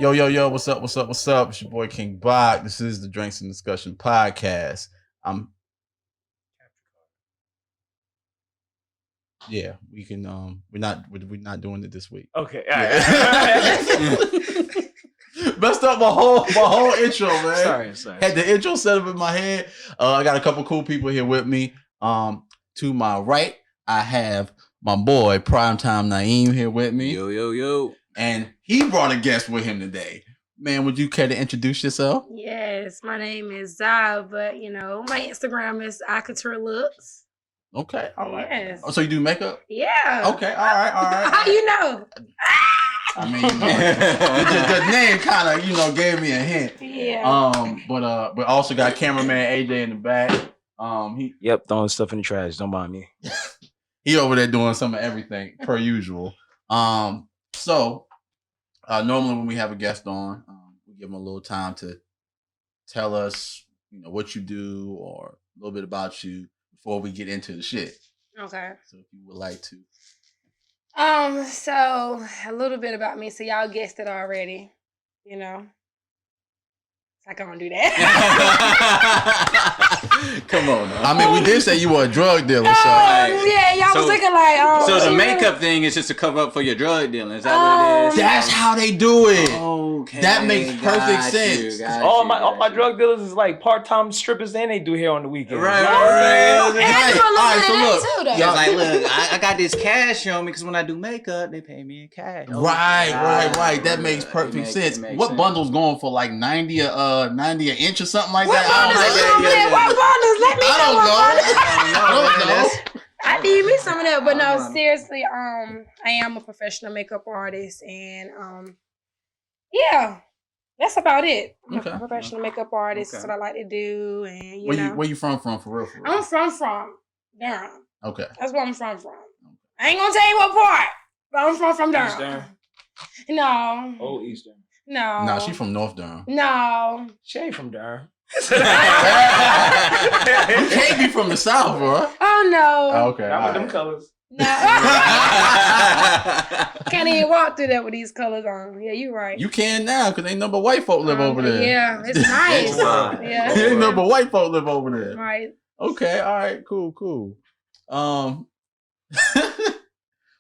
Yo, what's up? It's your boy KvngBak. This is the Drinks and Discussion podcast. Yeah, we can we're not doing it this week. Okay. Messed up my whole intro, man. Sorry. Had the intro set up in my head. I got a couple cool people here with me. To my right, I have my boy Primetime Naeem here with me. Yo. And he brought a guest with him today. Man, would you care to introduce yourself? Yes, my name is Zai, but my Instagram is iCoutureLooks. Okay, all right. Yes. Oh, so you do makeup? Yeah. Okay, all right. How you know? I mean, the name kind of, gave me a hint. Yeah. But also got cameraman AJ in the back. Yep, throwing stuff in the trash. Don't mind me. He over there doing some of everything per usual. So normally when we have a guest on, we give them a little time to tell us, what you do or a little bit about you before we get into the shit. Okay. So if you would like to. So a little bit about me. So y'all guessed it already, I can't do that. Come on, now. I mean, we did say you were a drug dealer, so yeah, y'all was looking like. So the makeup thing is just to cover up for your drug dealing. Is that what it is? That's how they do it. Okay, that makes perfect sense. All my drug dealers is like part-time strippers, and they do hair on the weekend. Right. All right, so look, Yeah, like, look, I got this cash on me because when I do makeup, they pay me in cash. Right. That makes perfect sense. What bundle's going for like 90 an inch or something like that? What bundles? Let me know what bundles. I don't know. I need me some of that, but no, seriously, I am a professional makeup artist, and yeah, that's about it. I'm a professional makeup artist. That's what I like to do, and where you from for real? I'm from Durham. Okay, that's where I'm from. I ain't gonna tell you what part, but I'm from Durham. Eastern? No. Oh, Eastern. No. Nah, she from North Durham. No. She ain't from Durham. You can't be from the South, bro. Oh no. Okay. Not with them colors. No. Can't even walk through that with these colors on. Yeah, you're right. You can now because ain't number white folk live over there. Yeah, it's nice. Yeah. Ain't number white folk live over there. Right. Okay. All right. Cool.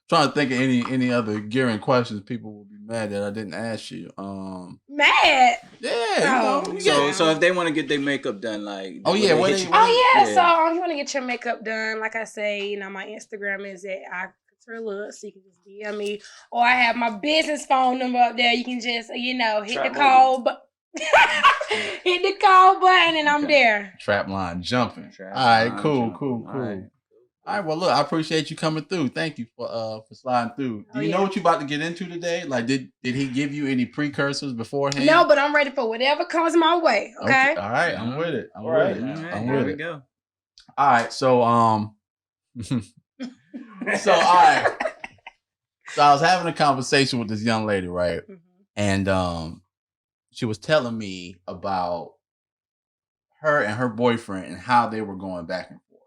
Trying to think of any other gearing questions people will be mad that I didn't ask you. Mad? Yeah. So if they want to get their makeup done, like so if you want to get your makeup done, like I say, my Instagram is at iCoutureLooks, so you can just DM me, or I have my business phone number up there. You can just hit the call, hit the call button, and I'm there. Trap line jumping. All right, cool. All right, well, look, I appreciate you coming through. Thank you for sliding through. Do you know what you about to get into today? Like, did he give you any precursors beforehand? No, but I'm ready for whatever comes my way. Okay. All right, I'm with it. I'm Here with we it. go. All right, so all right. So I was having a conversation with this young lady, right? Mm-hmm. And she was telling me about her and her boyfriend and how they were going back and forth.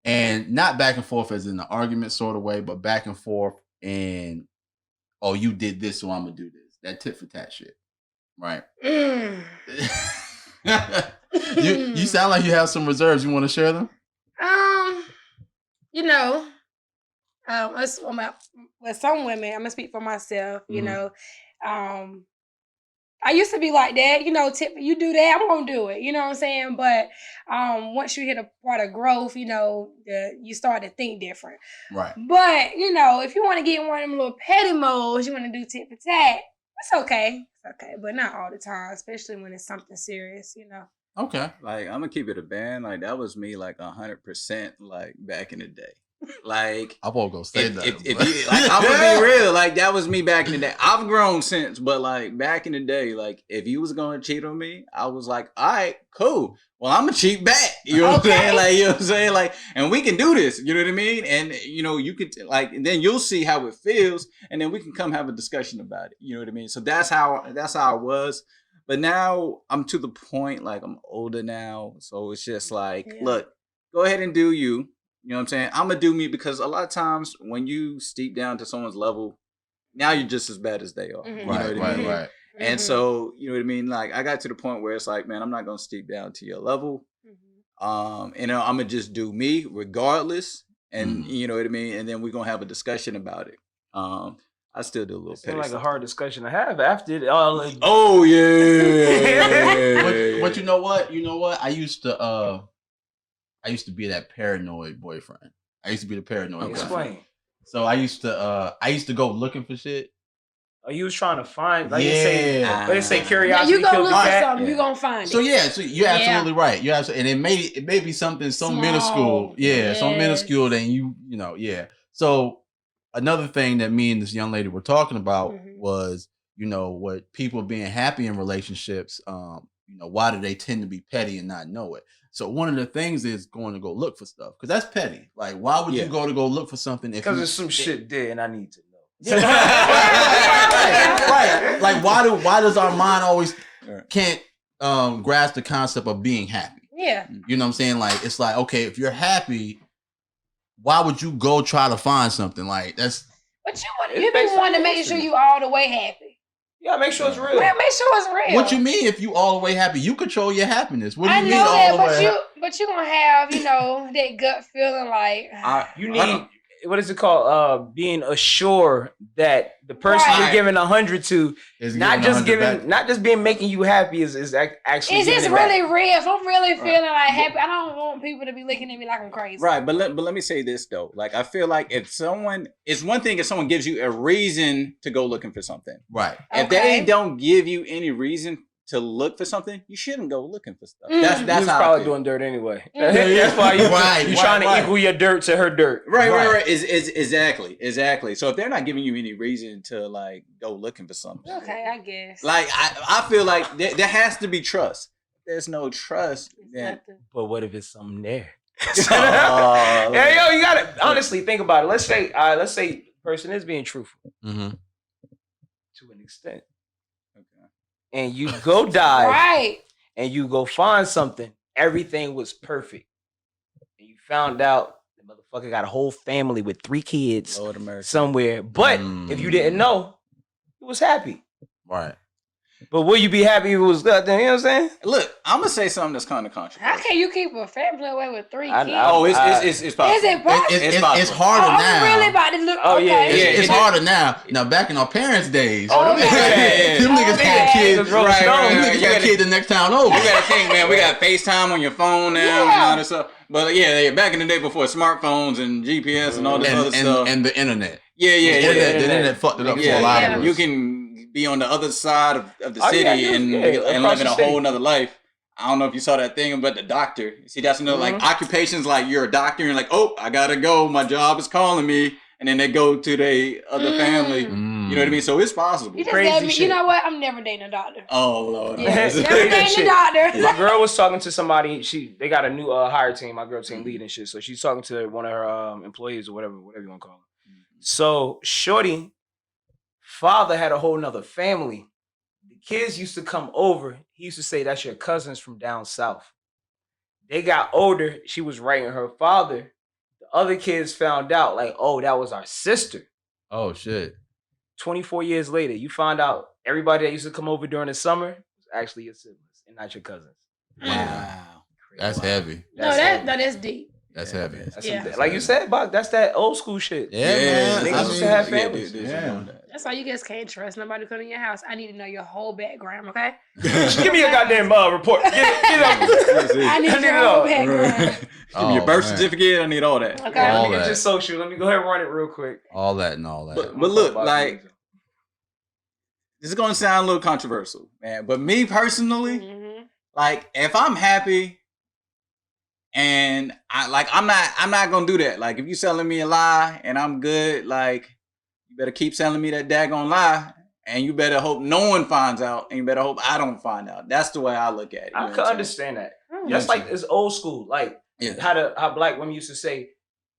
And not back and forth as in an argument sort of way, but back and forth in, oh, you did this, so I'm gonna do this. That tit for tat shit, right? You sound like you have some reserves. You want to share them? With some women, I'm gonna speak for myself. I used to be like that, tip, you do that, I'm gonna do it, you know what I'm saying? But once you hit a part of growth, you start to think different. Right. But, if you want to get in one of them little petty modes, you want to do tit for tat, it's okay. It's okay, but not all the time, especially when it's something serious, Okay. Like, I'm gonna keep it a band. Like, that was me, like 100%, like back in the day. Like, I won't go say that. If you, like, I'm gonna be real. Like, that was me back in the day. I've grown since, but like back in the day, like if you was gonna cheat on me, I was like, all right, cool. Well, I'm gonna cheat back. You know what I'm saying? Like, you know what I'm saying? Like, and we can do this. You know what I mean? And you could and then you'll see how it feels, and then we can come have a discussion about it. You know what I mean? So that's how I was. But now I'm to the point, like I'm older now, so it's just like, look, go ahead and do you. You know what I'm saying? I'm going to do me, because a lot of times when you steep down to someone's level, now you're just as bad as they are. Mm-hmm. Right, right. And so, you know what I mean? Like, I got to the point where it's like, man, I'm not going to stoop down to your level. I'm going to just do me regardless. And you know what I mean? And then we're going to have a discussion about it. I still do a little petty like stuff. a hard discussion to have after it. All Oh, yeah. But you know what? I used to be that paranoid boyfriend. I used to be the paranoid boyfriend. Explain. So I used to go looking for shit. Oh, you was trying to find, like Yeah. they say curiosity. You gonna killed look the for cat. something, you gonna find it. So you're absolutely right. You're absolutely, and it may be something so Small. minuscule. Yeah, so Yes. minuscule that you know, yeah. So another thing that me and this young lady were talking about was, you know, what people being happy in relationships, you know, why do they tend to be petty and not know it? So one of the things is going to go look for stuff, because that's petty. Like, why would you go look for something if Because there's some shit there and I need to know. right. Like, why does our mind always can't grasp the concept of being happy? Yeah. You know what I'm saying? Like, it's like, okay, if you're happy, why would you go try to find something? Like, that's. But you be wanting to make sure you all the way happy. Yeah, make sure it's real. Make sure it's real. What you mean if you all the way happy? You control your happiness. What do you I mean know all that, the way but you gonna have, you know, that gut feeling like you need, what is it called? Being assured that the person you're giving 100 to is not just being making you happy is actually. It's just really real. If I'm really feeling like happy, I don't want people to be looking at me like I'm crazy. Right, but let me say this though. Like, I feel like it's one thing if someone gives you a reason to go looking for something. Right. If they don't give you any reason to look for something, you shouldn't go looking for stuff. That's how probably doing dirt anyway. Yeah. That's why you're trying to right. equal your dirt to her dirt. Right. Exactly. So if they're not giving you any reason to like go looking for something, Okay, I guess. like I feel like there has to be trust. If there's no trust, then But what if it's something there? Hey, yo, you gotta honestly think about it. Let's say the person is being truthful to an extent. And you go dive, Right. and you go find something. Everything was perfect, and you found out the motherfucker got a whole family with 3 kids somewhere. But if you didn't know, you was happy. Right. But will you be happy if it was good? You know what I'm saying? Look, I'm gonna say something that's kind of controversial. How can you keep a family away with 3 kids? It's possible. Is it possible? It's harder now. I'm really about to look. Oh, yeah, okay. It's harder now. Now, back in our parents' days, them yeah. niggas had kids. Them niggas Had kids the next town over. You gotta think, man. We got FaceTime on your phone now and all this stuff. But yeah, back in the day before smartphones and GPS and all this other stuff, and the internet. Yeah. The internet fucked it up for a lot of us. You can be on the other side of the city and across living a whole nother life. I don't know if you saw that thing about the doctor. See, that's another like occupations. Like, you're a doctor and you're like, oh, I gotta go. My job is calling me. And then they go to their other family. You know what I mean? So it's possible. You just gave me, you know what? I'm never dating a doctor. Oh, Lord. Yeah, never dating a doctor. My girl was talking to somebody. They got a new hire team. My girl team lead and shit. So she's talking to one of her employees or whatever you want to call them. So shorty father had a whole nother family. The kids used to come over. He used to say, that's your cousins from down south. They got older. She was writing her father. The other kids found out, like, oh, that was our sister. Oh, shit. 24 years later, you find out everybody that used to come over during the summer was actually your siblings and not your cousins. Wow. That's heavy. That's deep. That's heavy. Like you said, Bach, that's that old school shit. Yeah, man. Niggas used to have families. That's why you guys can't trust nobody coming in your house. I need to know your whole background, okay? Give me a goddamn report. Get I need your whole background. Give me your birth certificate. I need all that. Okay. Let me get your social. Let me go ahead and run it real quick. All that and all that. But look, like, this is going to sound a little controversial, man. But me personally, like, if I'm happy and I'm not going to do that. Like, if you selling me a lie and I'm good, like, you better keep selling me that daggone lie. And you better hope no one finds out. And you better hope I don't find out. That's the way I look at it. I can understand that. That's like, it's old school. Like, how black women used to say,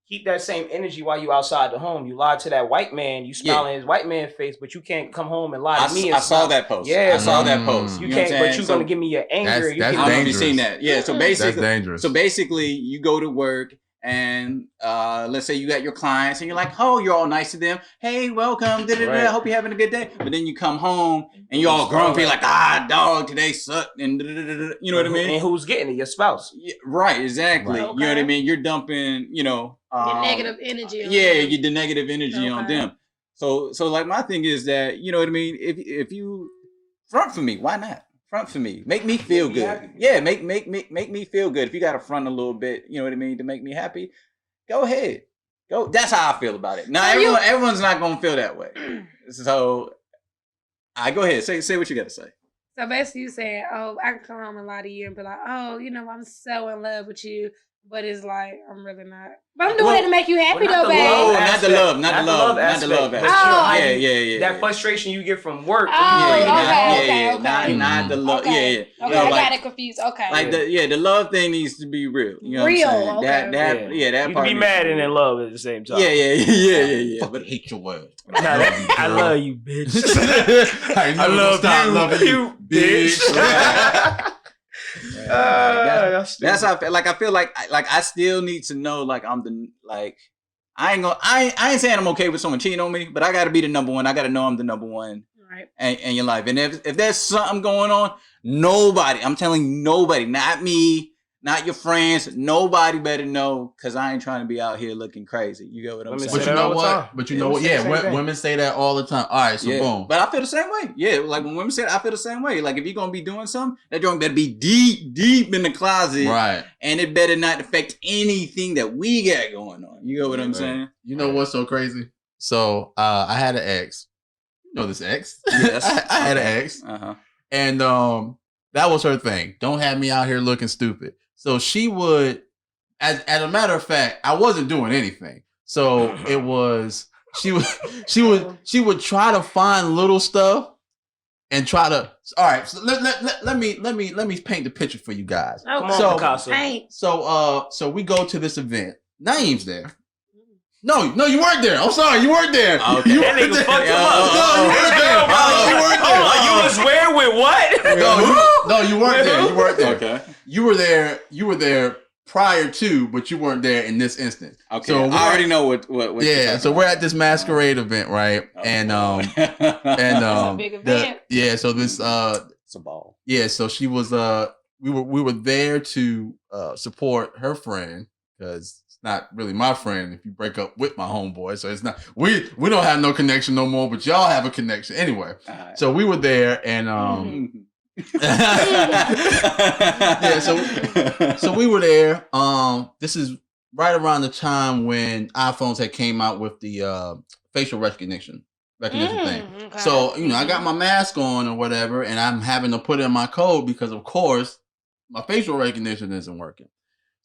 keep that same energy while you outside the home. You lie to that white man, you smile in his white man face, but you can't come home and lie to me. I saw that post. Yeah, I saw that post. You can't, but you're gonna give me your anger. That's I don't know if you've seen that. Yeah, so basically, that's dangerous. So basically, you go to work and let's say you got your clients and you're like, oh, you're all nice to them. Hey, welcome. Right. Hope you're having a good day. But then you come home and you're all grumpy, like, dog, today sucked. And you know what I mean? And who's getting it? Your spouse. Yeah, right, exactly. Right. You know what I mean? You're dumping, the negative energy. you get the negative energy on Okay. them. So like my thing is that, you know what I mean? If you front for me, why not? Front for me. Make me feel me good. happy. Yeah, make me feel good. If you got to front a little bit, you know what I mean, to make me happy, go ahead. Go. That's how I feel about it. Now everyone's not gonna feel that way. So I go ahead. Say what you got to say. So basically, you saying, "Oh, I can come home and lie to you and be like, oh, I'm so in love with you," but it's like I'm really not. But I'm doing it to make you happy, not though, the babe. love. Not the love aspect. aspect. Oh, Yeah. That frustration you get from work. Oh, Yeah. okay. Not the love. Okay. Yeah. Okay, You know, I like, got it confused. Okay. like the love thing needs to be real. You know Real, what I'm saying? okay. That You part. can be needs mad to and be in real. love at the same time. Yeah. Fucking But hate your word. I love you, bitch. I I love loving you, bitch. that's how I feel. Like I feel like I still need to know like I'm the like I ain't saying I'm okay with someone cheating on me, but I got to be the number one. I got to know I'm the number one Right. in your life. And if there's something going on, I'm telling you, nobody, not me, not your friends, nobody better know, because I ain't trying to be out here looking crazy. You get what I'm Women saying? But say you that know all the what? time. But you They know what? say the Yeah, same thing. women say that all the time. All right, so boom. But I feel the same way. Yeah, like when women say it, I feel the same way. Like if you're gonna be doing something, that joint better be deep in the closet, Right. and it better not affect anything that we got going on. You know what I'm Right. saying? You know what's so crazy? So I had an ex. You know this ex? Yes. I had an ex, and that was her thing. Don't have me out here looking stupid. So she would, as a matter of fact, I wasn't doing anything. So it was she would try to find little stuff and try to. All right, so let me paint the picture for you guys. Oh, Come on, So- Picasso. Paint. So we go to this event. Naeem's there. No, you weren't there. I'm sorry, you weren't there. Okay. You That weren't nigga there. fucked him No, up. you weren't there. You weren't there. Oh, you was where with what? No, you weren't there. You weren't there. Okay. You were there prior to, but you weren't there in this instance. Okay. So I already know what yeah. So we're at this masquerade event, right? And a big event. So this it's a ball. yeah, so she was we were there to support her friend, because it's not really my friend if you break up with my homeboy. So it's not we don't have no connection no more, but y'all have a connection anyway. Right. So we were there, and yeah, so we were there. This is right around the time when iPhones had came out with the facial recognition thing. Okay. So, I got my mask on or whatever, and I'm having to put in my code because, of course, my facial recognition isn't working.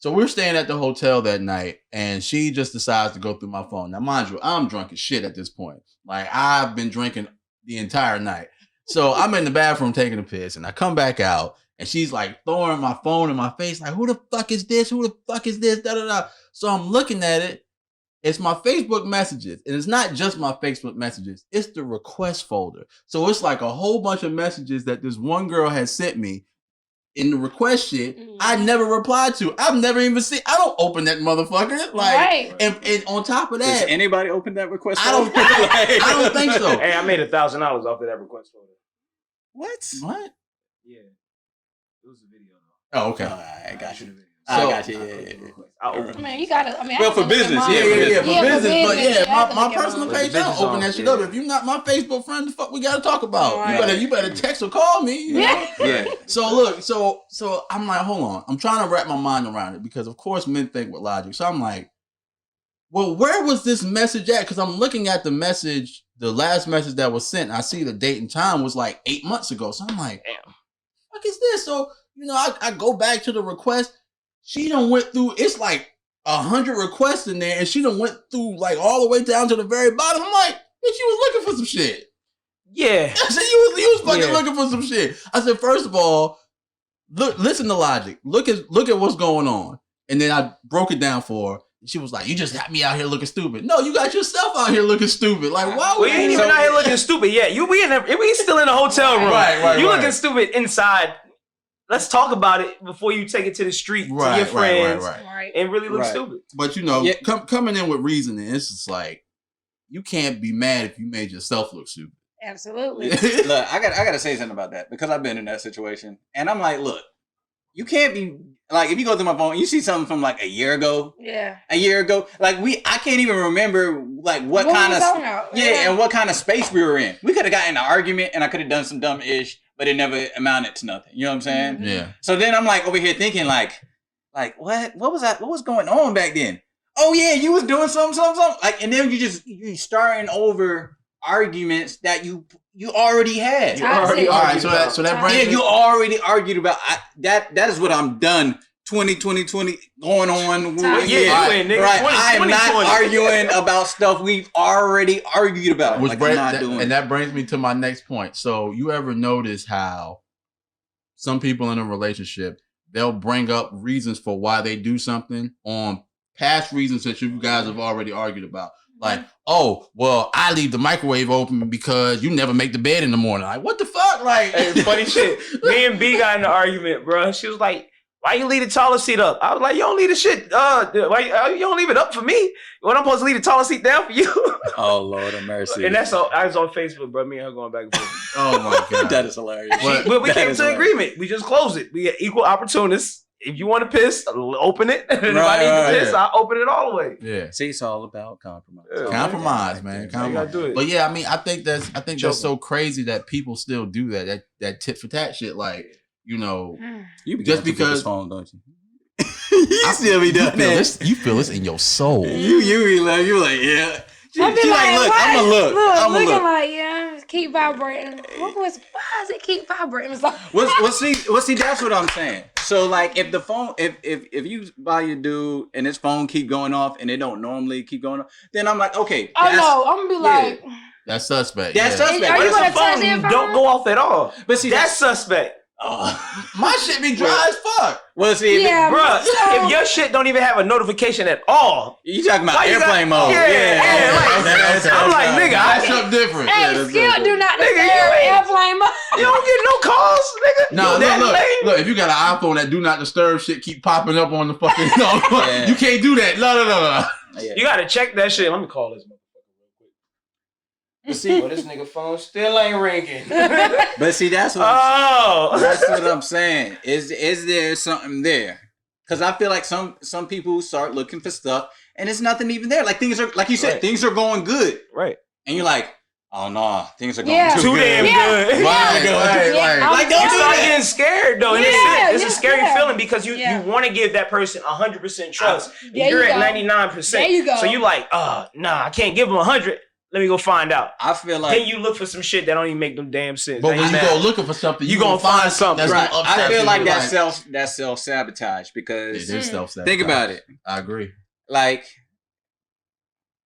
So we're staying at the hotel that night, and she just decides to go through my phone. Now, mind you, I'm drunk as shit at this point. Like, I've been drinking the entire night. So I'm in the bathroom taking a piss, and I come back out, and she's like throwing my phone in my face, like, who the fuck is this? Who the fuck is this? Da, da, da. So I'm looking at it. It's my Facebook messages, and it's not just my Facebook messages. It's the request folder. So it's like a whole bunch of messages that this one girl has sent me in the request shit. I never replied to. I've never even seen. I don't open that motherfucker. Like, Right. and on top of Does that, anybody open that request? I don't. folder? I don't think so. Hey, I made $1,000 off of that request folder. What? Yeah. It was a video though. Oh, okay. I got you. So- I got you. Yeah. I opened Man, you gotta. I mean, Well, I for have to look at business, mine. yeah, For for business, but business, yeah, I have to my look at personal mine. page, I don't open that shit up. If you're not my Facebook friend, the fuck we gotta talk about. Right. You better text or call me. you know? Yeah. Yeah. So look, so I'm like, hold on. I'm trying to wrap my mind around it because of course men think with logic. So I'm like, well, where was this message at? Because I'm looking at the message, the last message that was sent. I see the date and time was like 8 months ago. So I'm like, Damn. what is this? So, I go back to the request. She done went through, it's like 100 requests in there, and she done went through like all the way down to the very bottom. I'm like, bitch, you was looking for some shit. Yeah. I said, you was fucking Yeah. looking for some shit. I said, first of all, listen to logic. Look at what's going on. And then I broke it down for her. She was like, you just got me out here looking stupid. No, you got yourself out here looking stupid. Like, why Well, would you ain't even out here looking stupid yet. We still in the hotel room. Right, You right. looking stupid inside let's talk about it before you take it to the street to your friends and really look stupid. But coming in with reasoning, it's just like you can't be mad if you made yourself look stupid. Absolutely. Look, I gotta say something about that because I've been in that situation, and I'm like, look, you can't be like if you go through my phone, you see something from like a year ago, like I can't even remember like what kind of and what kind of space we were in. We could have gotten in an argument, and I could have done some dumb ish, but it never amounted to nothing. You know what I'm saying? Mm-hmm. Yeah. So then I'm like over here thinking like what was that? What was going on back then? Oh yeah, you was doing something. Like, and then you starting over arguments that you already had. You already argued about. So that brings you already argued about. That is what I'm done. 2020 going on. Right. I am not arguing about stuff we've already argued about. And that brings me to my next point. So you ever notice how some people in a relationship, they'll bring up reasons for why they do something on past reasons that you guys have already argued about. Like, oh, well, I leave the microwave open because you never make the bed in the morning. Like, what the fuck? Like, funny shit. Me and B got in an argument, bro. She was like, why you leave the toilet seat up? I was like, you don't leave the shit. Why you don't leave it up for me? When I'm supposed to leave the toilet seat down for you? Oh, Lord of mercy. And that's all. I was on Facebook, bro. Me and her going back and forth. Oh, my God. That is hilarious. But we came to an agreement. We just closed it. We are equal opportunists. If you want to piss, open it. And if I need to piss, I'll open it all the way. Yeah. See, it's all about compromise. Yeah, compromise, man. Compromise. Do it. But yeah, I mean, I think that's so crazy that people still do that tit for tat shit. Like, you be just because phone, don't you? I still be doing that. You feel this in your soul. You like, yeah. She like, look, I'm gonna look. Looking like, yeah, keep vibrating. Why does it keep vibrating? It's like, see, that's what I'm saying. So like, if the phone, if you buy your dude and his phone keep going off and it don't normally keep going off, then I'm like, okay. Oh no, I'm gonna be like, that's suspect. That's suspect. Are you gonna touch it? Don't go off at all. But see, that's suspect. My shit be dry as fuck. Well, see, bro, if your shit don't even have a notification at all, you talking about airplane mode? I'm like, nigga, that's something different. Hey, still do not disturb airplane mode. You don't get no calls, nigga. No, look, if you got an iPhone that do not disturb shit keep popping up on the fucking, you can't do that. No. You gotta check that shit. Let me call this motherfucker real quick. See, this nigga phone still ain't ringing. But see, that's what I'm saying. Is there something there? Because I feel like some people start looking for stuff and it's nothing even there. Like things are, like you said, things are going good, right? And you're like, oh no, things are going too damn good. Like don't start getting scared though. It's a scary feeling because you want to give that person 100% trust. You're at 99%. There you go. So you like, nah, I can't give them 100. Let me go find out. I feel like then you look for some shit that don't even make them damn sense. But when you go looking for something, you gonna find something. Right. I feel like that's self-sabotage because it is self-sabotage. Think about it. I agree. Like,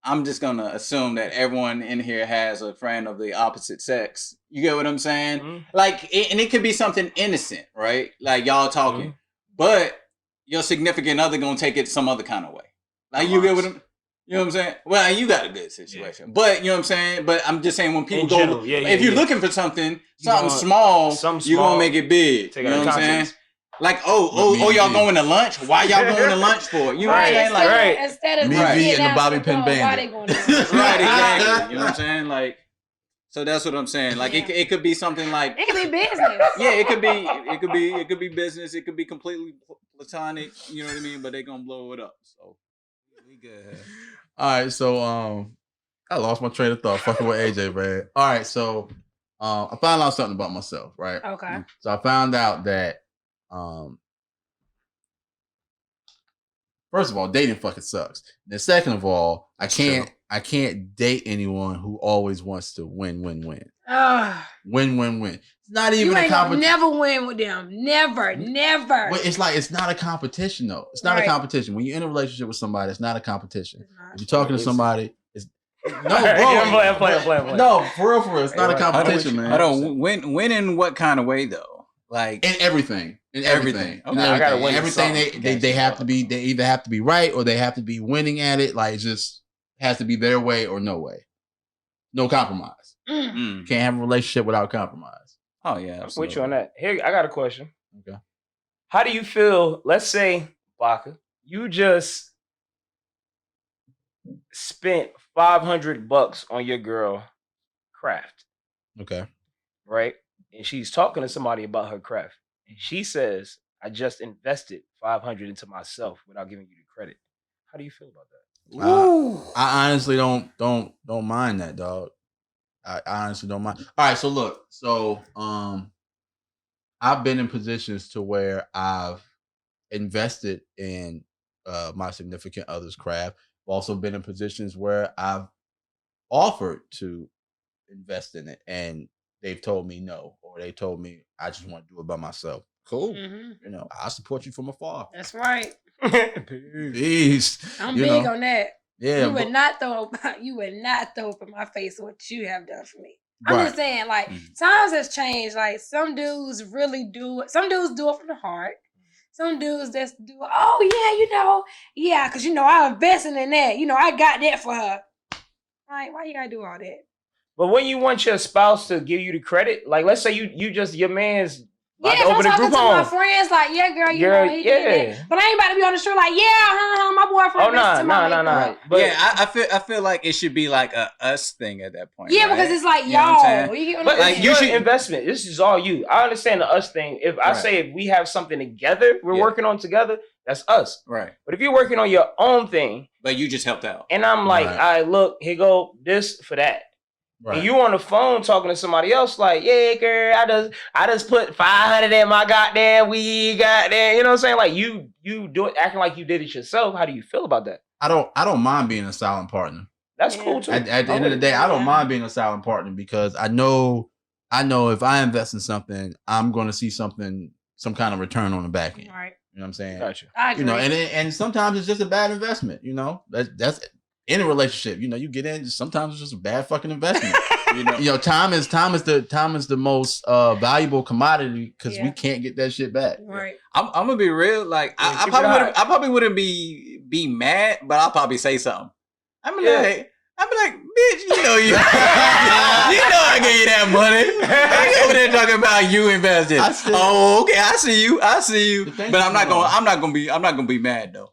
I'm just gonna assume that everyone in here has a friend of the opposite sex. You get what I'm saying? Mm-hmm. Like, and it could be something innocent, right? Like y'all talking, but your significant other gonna take it some other kind of way. Like you get what I'm. You know what I'm saying? Well, you got a good situation, but you know what I'm saying. But I'm just saying when people if you're looking for something small, you're gonna make it big. You know what I'm saying? Like, y'all going to lunch? Why y'all going to lunch for? You know what I'm saying? Like, instead of Miss Vee and the Bobby Pin Bandit. Right, exactly. You know what I'm saying? Like, so that's what I'm saying. Like, it could be something like it could be business. Yeah, it could be business. It could be completely platonic. You know what I mean? But they gonna blow it up. So we good. All right, so I lost my train of thought fucking with AJ, man. All right, so I found out something about myself, right? Okay. So I found out that first of all, dating fucking sucks. Then second of all, I can't date anyone who always wants to win. Win. It's not even a competition. Never win with them. Never. Well, it's not a competition though. It's not a competition. When you're in a relationship with somebody, it's not a competition. If you're talking to somebody, it's no, bro. I'm playing. No, for real. It's not a competition, man. I don't win in what kind of way though? Like in everything. Okay. I gotta win. Everything they have to be. They either have to be right or they have to be winning at it. Like it just has to be their way or no way. No compromise. You can't have a relationship without compromise. Oh yeah, I'm with you on that. Here, I got a question. Okay. How do you feel? Let's say, Baka, you just spent $500 on your girl craft, Okay. right? And she's talking to somebody about her craft, and she says, "I just invested 500 into myself without giving you the credit." How do you feel about that? I honestly don't mind that, dog. I honestly don't mind. All right, so look, I've been in positions to where I've invested in my significant other's craft. I've also been in positions where I've offered to invest in it, and they've told me no, or they told me I just want to do it by myself. Cool, I support you from afar. That's right. Peace. I'm big on that. Yeah, you would not throw up in my face what you have done for me. Right. I'm just saying, like, times has changed. Like, some dudes really do it. Some dudes do it from the heart. Some dudes just do, because I invested in that. I got that for her. Like, why you gotta do all that? But when you want your spouse to give you the credit, like, let's say you just your man's about to open a group to home. my friends, like, girl, he did that. But I ain't about to be on the street like, my boyfriend. Nah. But yeah, I feel like it should be like a us thing at that point. Yeah, right? because it's like, but like, you should investment. This is all you. I understand the us thing. If I say if we have something together, we're working on together, that's us. Right. But if you're working on your own thing, but you just helped out, and I'm like, all right, look, here go this for that. Right. And you on the phone talking to somebody else like, yeah, girl, I just put 500 in my goddamn weed, goddamn. You know what I'm saying? Like, you do it acting like you did it yourself. How do you feel about that? I don't mind being a silent partner. That's cool too. At the end of the day, I don't mind being a silent partner because I know if I invest in something, I'm going to see some kind of return on the back end. Right. You know what I'm saying? Gotcha. I agree. And sometimes it's just a bad investment. That's in a relationship. You get in. Sometimes it's just a bad fucking investment. Time is the most valuable commodity because we can't get that shit back. Right. I'm gonna be real. Like I probably wouldn't be mad, but I'll probably say something. I'm like, bitch, you know I gave you that money. I over there talking about you invested. Okay, I see you. But I'm not gonna be mad though.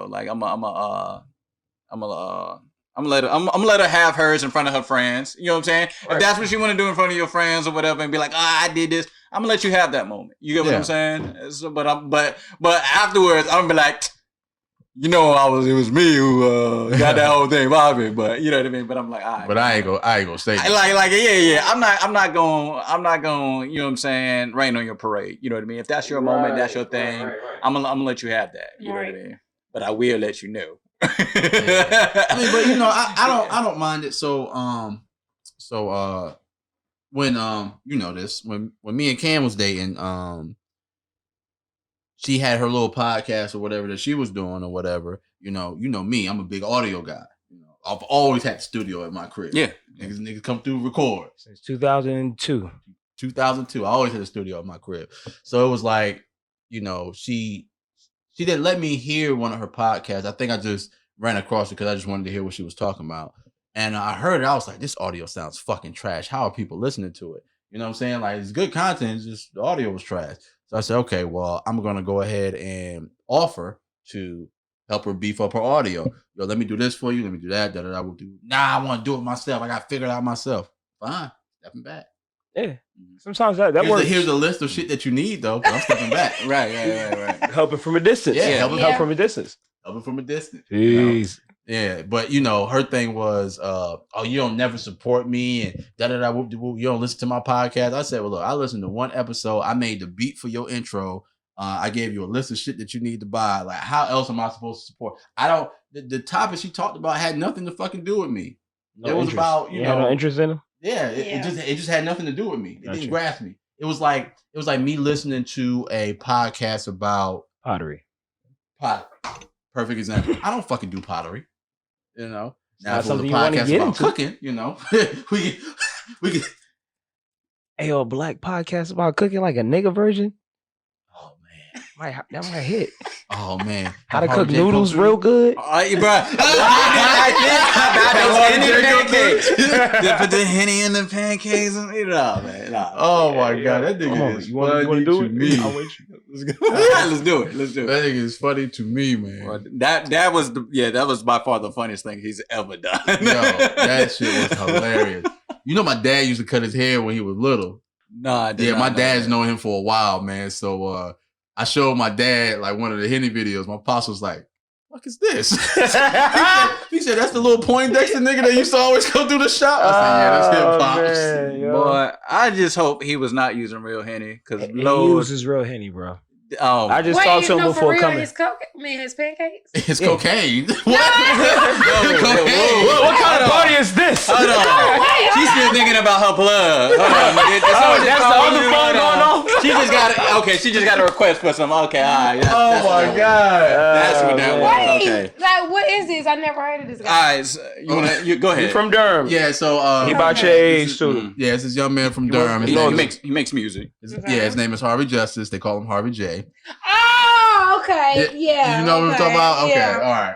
Like I'm gonna let her have hers in front of her friends. You know what I'm saying? Right. If that's what you want to do in front of your friends or whatever, and be like, I did this. I'm gonna let you have that moment. You get what I'm saying? So, but afterwards, I'm gonna be like, it was me who got that whole thing popping. But you know what I mean? But I'm like, all right. But I ain't gonna say that. Yeah. I'm not going. You know what I'm saying? Rain on your parade. You know what I mean? If that's your moment, that's your thing. Right. I'm gonna let you have that. You know what I mean? But I will let you know. I mean, but I don't mind it. So when when me and Cam was dating, she had her little podcast or whatever that she was doing or whatever. You know me, I'm a big audio guy. I've always had the studio at my crib. Yeah, niggas come through record since 2002. 2002, I always had a studio at my crib. So it was like, she didn't let me hear one of her podcasts. I think I just ran across it because I just wanted to hear what she was talking about. And I heard it. I was like, this audio sounds fucking trash. How are people listening to it? You know what I'm saying? Like, it's good content. It's just the audio was trash. So I said, okay, well, I'm going to go ahead and offer to help her beef up her audio. Yo, let me do this for you. Let me do that. I will do. Nah, I want to do it myself. I got to figure it out myself. Fine. Stepping back. Yeah. Sometimes that works. Here's a list of shit that you need, though. I'm stepping back. Right. Helping from a distance. Yeah. Help from a distance. Helping from a distance. Jeez. Yeah, but her thing was, you don't never support me and you don't listen to my podcast. I said, well, look, I listened to one episode. I made the beat for your intro. I gave you a list of shit that you need to buy. Like, how else am I supposed to support? The topic she talked about had nothing to fucking do with me. It was about, you had no interest in them. Yeah, it just had nothing to do with me. It didn't grasp me. It was like me listening to a podcast about pottery. Perfect example. I don't fucking do pottery. Now if it was a podcast about cooking, we can black podcast about cooking, like a nigga version. Oh man. that might hit. Oh man, How to cook noodles real good? Bro, I think about those Henny pancakes. They put the Henny in the pancakes. Man. Oh my god, that nigga is funny to me. Let's do it. That nigga is funny to me, man. Well, that was by far the funniest thing he's ever done. Yo, that shit was hilarious. You know, my dad used to cut his hair when he was little. No, I did. My dad's known him for a while, man. So I showed my dad like one of the Henny videos. My pops was like, "What is this?" he said, "That's the little Poindexter nigga that used to always come through the shop." I said, "Yeah, that's him, pops." Man, boy, I just hope he was not using real Henny because he uses real Henny, bro. I just talked to him before coming. His pancakes? It's cocaine. What? Cocaine. What kind of party is this? Hold on. She's still thinking about her plug. Hold on. That's the other phone going off? She just got a request for some. Okay, all right. Oh my god. That's what that was. Okay. Like, what is this? I never heard of this guy. All right, so you go ahead. He's from Durham. Yeah, so he about your age too. Yeah, it's this young man from Durham. He makes music. His name is Harvey Justice. They call him Harvey J. Oh, okay. Yeah. You know what I'm talking about? Okay, all right.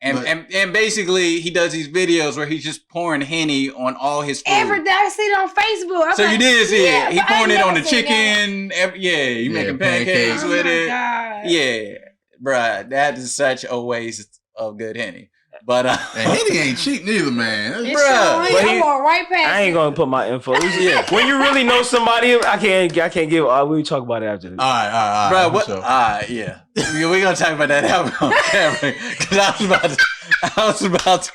And basically, he does these videos where he's just pouring Henny on all his food. Every day I see it on Facebook. So you did see it. He pouring it on the chicken. He making pancakes with it. God. Yeah, bruh, that is such a waste of good Henny. But and Henny ain't cheap neither, man. Bruh. I'm going right past. I ain't gonna put my info. When you really know somebody, I can't give. We'll talk about it after this. All right. Bro, what? All right, yeah. We're gonna talk about that album on camera because I was about to.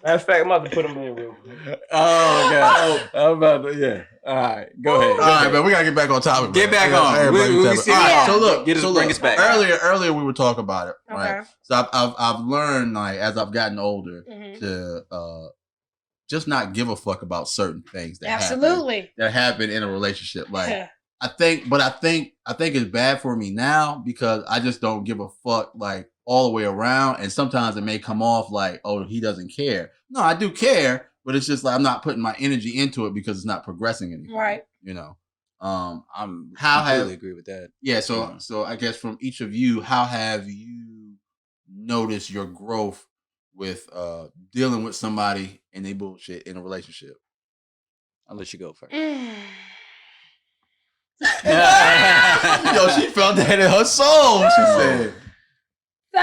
Matter of fact, I'm about to put them in real quick. Oh god. I'm about to. Yeah. All right. Go ahead. All right, man. We gotta get back on topic. Get back on. So look, bring us back. Earlier we were talking about it, right? Okay. So I've learned, like, as I've gotten older, to just not give a fuck about certain things that happen in a relationship. Like I think it's bad for me now because I just don't give a fuck, like, all the way around, and sometimes it may come off like, oh, he doesn't care. No, I do care, but it's just like I'm not putting my energy into it because it's not progressing anymore. Right. You know. I completely agree with that. Yeah, so I guess from each of you, how have you noticed your growth with dealing with somebody and they bullshit in a relationship? I'll let you go first. Yo, she felt that in her soul. She said. So,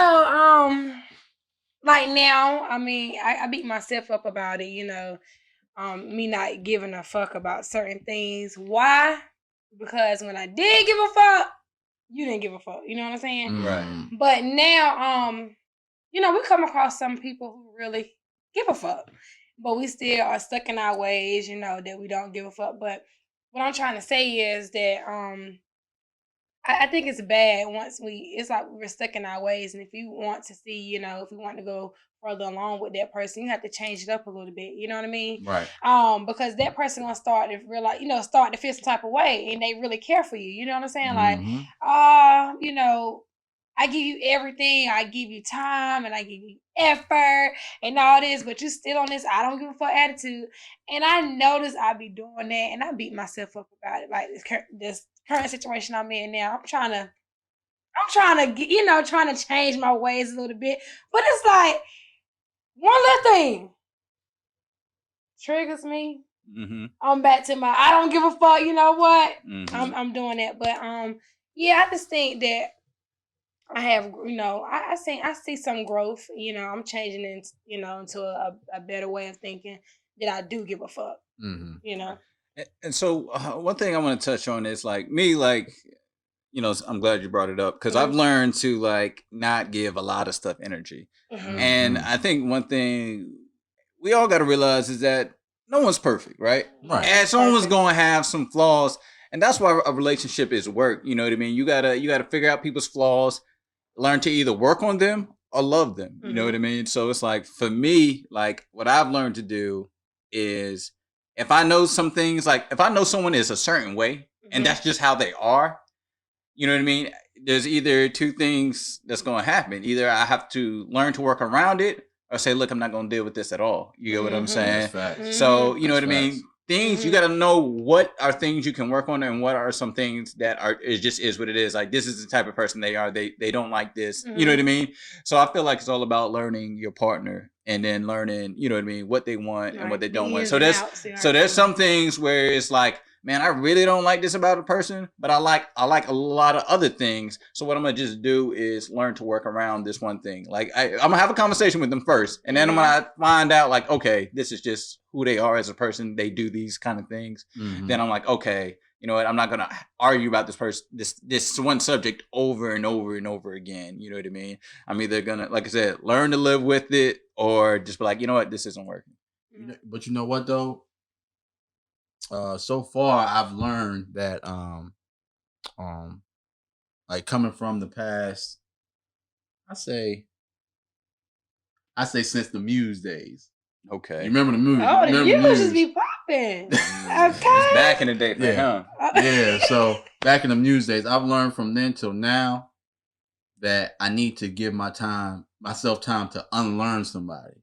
like now, I mean, I beat myself up about it, you know, me not giving a fuck about certain things. Why? Because when I did give a fuck, you didn't give a fuck. You know what I'm saying? Right. But now, you know, we come across some people who really give a fuck, but we still are stuck in our ways, you know, that we don't give a fuck. But what I'm trying to say is that, I think it's bad once it's like we're stuck in our ways. And if you want to see, you know, if you want to go further along with that person, you have to change it up a little bit. You know what I mean? Right. Because that person gonna start to realize, you know, start to feel some type of way, and they really care for you. You know what I'm saying? Like, you know, I give you everything. I give you time and I give you effort and all this, but you still on this I don't give a fuck attitude. And I notice I be doing that, and I beat myself up about it. Like this current situation I'm in now, I'm trying to, you know, trying to change my ways a little bit. But it's like one little thing triggers me. I'm back to my I don't give a fuck. You know what? I'm doing that. But yeah, I just think that I have, you know, I see some growth. You know, I'm changing it, you know, into a better way of thinking that I do give a fuck. You know. And so one thing I want to touch on is like me, like, you know, I'm glad you brought it up because I've learned to like not give a lot of stuff energy. And I think one thing we all got to realize is that no one's perfect, right? Right. And someone's going to have some flaws, and that's why a relationship is work. You know what I mean? You gotta figure out people's flaws, learn to either work on them or love them. You know what I mean? So it's like for me, like what I've learned to do is, if I know some things, like if I know someone is a certain way and that's just how they are, you know what I mean? There's either two things that's going to happen. Either I have to learn to work around it or say, look, I'm not going to deal with this at all. You get what I'm saying? That's facts. So, you know That's what I mean? things you got to know what are things you can work on and what are some things that are it just is what it is. Like this is the type of person they are. They don't like this. You know what I mean? So I feel like it's all about learning your partner and then learning, you know what I mean, what they want and what they don't want. So there's some things where it's like, man, I really don't like this about a person, but I like a lot of other things. So what I'm gonna just do is learn to work around this one thing. Like I'm gonna have a conversation with them first, and then I'm gonna find out like, okay, this is just who they are as a person. They do these kind of things. Then I'm like, okay, you know what? I'm not gonna argue about this person, this one subject over and over and over again. You know what I mean? I'm either gonna, like I said, learn to live with it, or just be like, you know what, this isn't working. But you know what though? So far I've learned that like coming from the past, I say since the Muse days. Okay. You remember the Muse? Oh, the Muse just be popping. Okay. Back in the day, yeah. Yeah, so back in the Muse days, I've learned from then till now that I need to give myself time to unlearn somebody.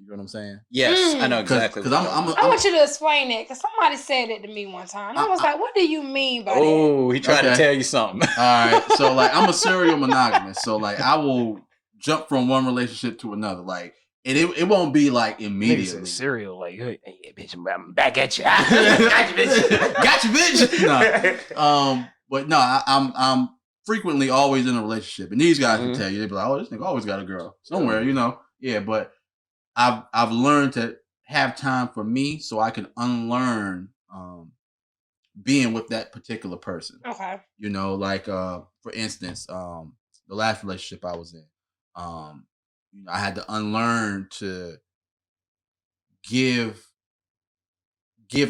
You know what I'm saying? Yes, I know exactly. Because I want you to explain it, because somebody said it to me one time. I was like, what do you mean by that? Oh, he tried to tell you something. All right. So, like, I'm a serial monogamist. So, like, I will jump from one relationship to another. Like, it won't be, like, immediately. Serial, like, hey, bitch, I'm back at you. Got you, bitch. Got you, bitch. No. But, no, I'm frequently always in a relationship. And these guys can tell you, they be like, oh, this nigga always got a girl somewhere, you know? Yeah, but I've learned to have time for me so I can unlearn being with that particular person. Okay. You know, like for instance, the last relationship I was in, you know, I had to unlearn to give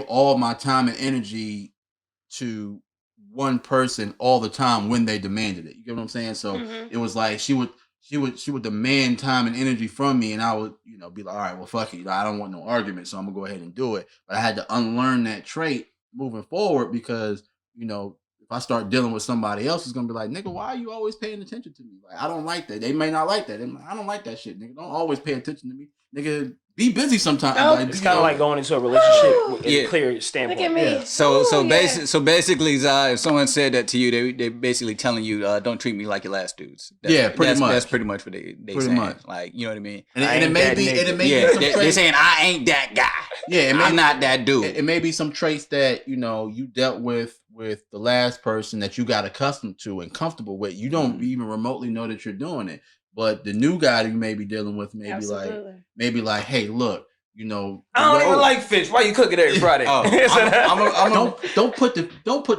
all my time and energy to one person all the time when they demanded it. You get what I'm saying? So it was like she would demand time and energy from me, and I would, you know, be like, all right, well, fuck it. You know, I don't want no argument, so I'm gonna go ahead and do it. But I had to unlearn that trait moving forward because, you know, if I start dealing with somebody else, it's gonna be like, nigga, why are you always paying attention to me? Like, I don't like that. They may not like that. I don't like that shit, nigga. Don't always pay attention to me, nigga. Be busy sometimes. Nope. Like, It's kind of like going into a relationship with a clear standpoint. Look at me. Yeah. So basically, if someone said that to you, they basically telling you, don't treat me like your last dudes. Pretty much. That's pretty much what they saying. Much. Like, you know what I mean? And it may be they're saying I ain't that guy. Yeah, I'm not that dude. It may be some traits that, you know, you dealt with the last person that you got accustomed to and comfortable with. You don't even remotely know that you're doing it. But the new guy that you may be dealing with may be like, hey, look, you know, I don't even like fish. Why you cook it every Friday? Don't put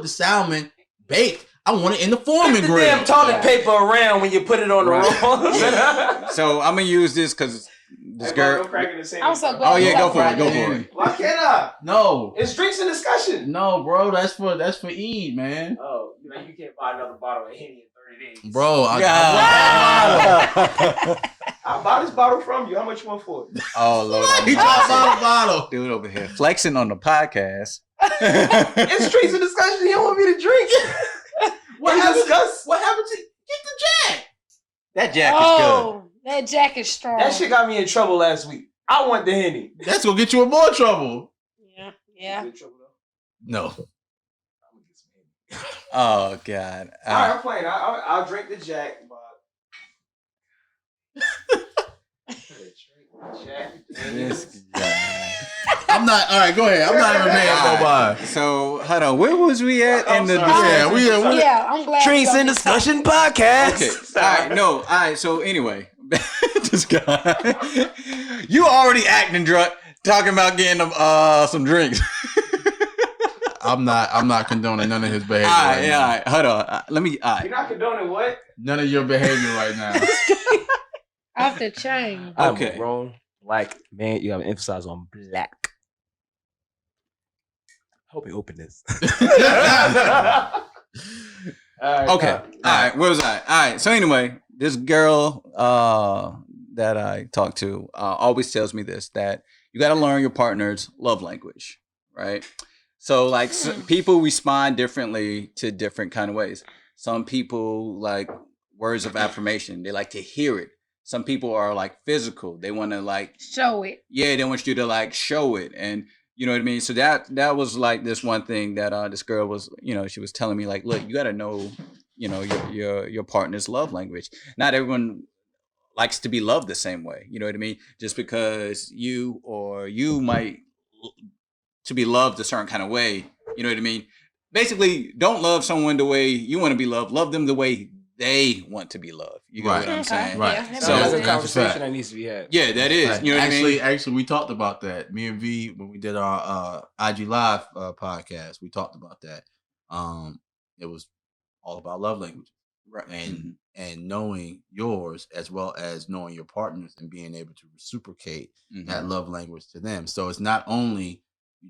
the salmon baked. I want it in the foreman grill. Damn toilet paper around when you put it on the roll. So I'm gonna use this because this girl. I'm so glad. Oh yeah, go for it. Why can't I? No, It's drinks and discussion. no, bro. That's for Eid, man. Oh, you know you can't buy another bottle of Henny in 30 days. Bro, I bought this bottle from you. How much you want for it? Oh Lord, he talking about a bottle. dude over here flexing on the podcast. It's drinks and discussion. He don't want me to drink. What happened to get the Jack? That Jack is good. That Jack is strong. That shit got me in trouble last week. I want the Henny. That's gonna get you in more trouble. Yeah. No. Oh God. All right, I'm playing. I'll drink the Jack, but This guy. I'm not. All right, go ahead. I'm not even mad nobody. So hold on, where was we at in the? Yeah, I'm glad. Drinks and Discussion podcast. Okay. All right. So anyway, this guy, you already acting drunk, talking about getting some drinks. I'm not condoning none of his behavior. All right. Hold on. Let me. You're not condoning what? None of your behavior right now. Off the chain. Okay. I'm a grown black man. You gotta emphasize on black. Hope you open this. Okay. All right. Where was I? All right. So anyway, this girl that I talk to always tells me this, that you got to learn your partner's love language, right? So like people respond differently to different kind of ways. Some people like words of affirmation. They like to hear it. Some people are like physical. They want to like show it. Yeah, they want you to like show it. And You know what I mean? So that was like this one thing that this girl was, she was telling me like, look, you got to know, your partner's love language. Not everyone likes to be loved the same way. You know what I mean? Just because you might to be loved a certain kind of way. You know what I mean? Basically, don't love someone the way you want to be loved. Love them the way they want to be loved. You know what I'm saying? Right. Yeah, So that's a that's conversation fact. that needs to be had. Yeah, that is. Right. You know what I mean? Actually, we talked about that. Me and V, when we did our IG Live podcast, we talked about that. It was all about love languages, Right. and knowing yours as well as knowing your partners and being able to reciprocate that love language to them. So it's not only